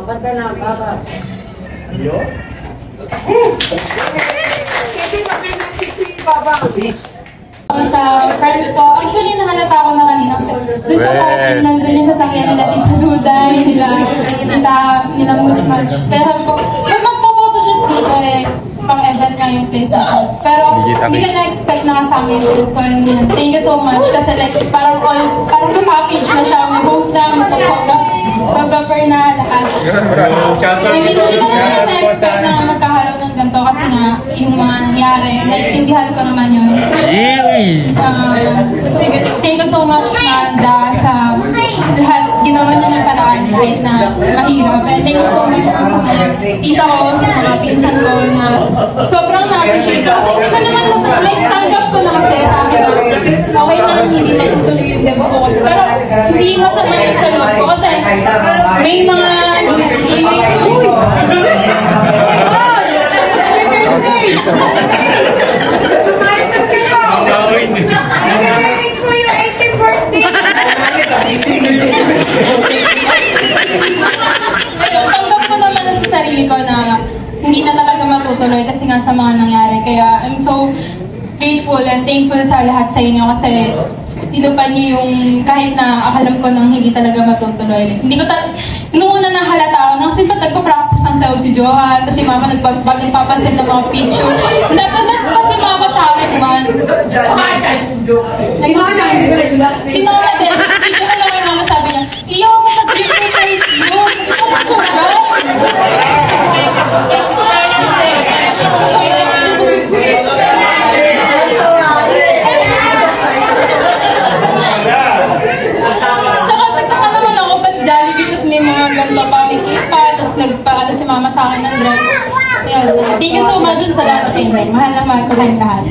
Makanta na, Papa. Iyo? Hindi makikita si Papa. Sa friends ko, actually nahalata ako na kanina kasi dun sa parking nandun yung sasakyan nila Tita Duday, nila Much. Kaya sabi ko, pag magpa-photoshoot dito pang-event nga yung place na to. Pero hindi ka na-expect na kasama yung friends ko. Thank you so much kasi like parang package na siya, may host na, may photographer na lahat. Hindi ko naman na-expect na magkakaroon ng ganito kasi nga yung mga nangyari, naiintindihan ko naman yun. Thank you so much, Manda, sa lahat ginawa niya ng paraan kahit na mahirap. And thank you so much sa mga tita ko, sa mga pinsan ko na sobrang na-appreciate ko. Kasi hindi ko naman, like, tanggap ko na kasi sa akin na okay na hindi matutuloy yung demo ko. Pero hindi masama yung sa loob ko kasi may mga tanggap ko naman na sa sarili ko na hindi na talaga matutuloy kasi nga sa mga nangyari. Kaya I'm so grateful and thankful sa lahat sa inyo kasi tinupad niyo yung kahit na akalam ko nang hindi talaga matutuloy. Hindi ko nung una nahalata ako, nang sinta nagpa-practice ang sayo si Johan, tapos si Mama nagpapasin ng mga picture. Nagdanas pa si Mama sa akin once. Si Nona din, video ko lang Mama sabi niya, iyo ako sa picture guys, yun. May mga ganito pa, may cake pa, tapos nagpaano si Mama sa akin ng dress. Thank you so much sa lahat. Mahal na mahal ko kayong lahat.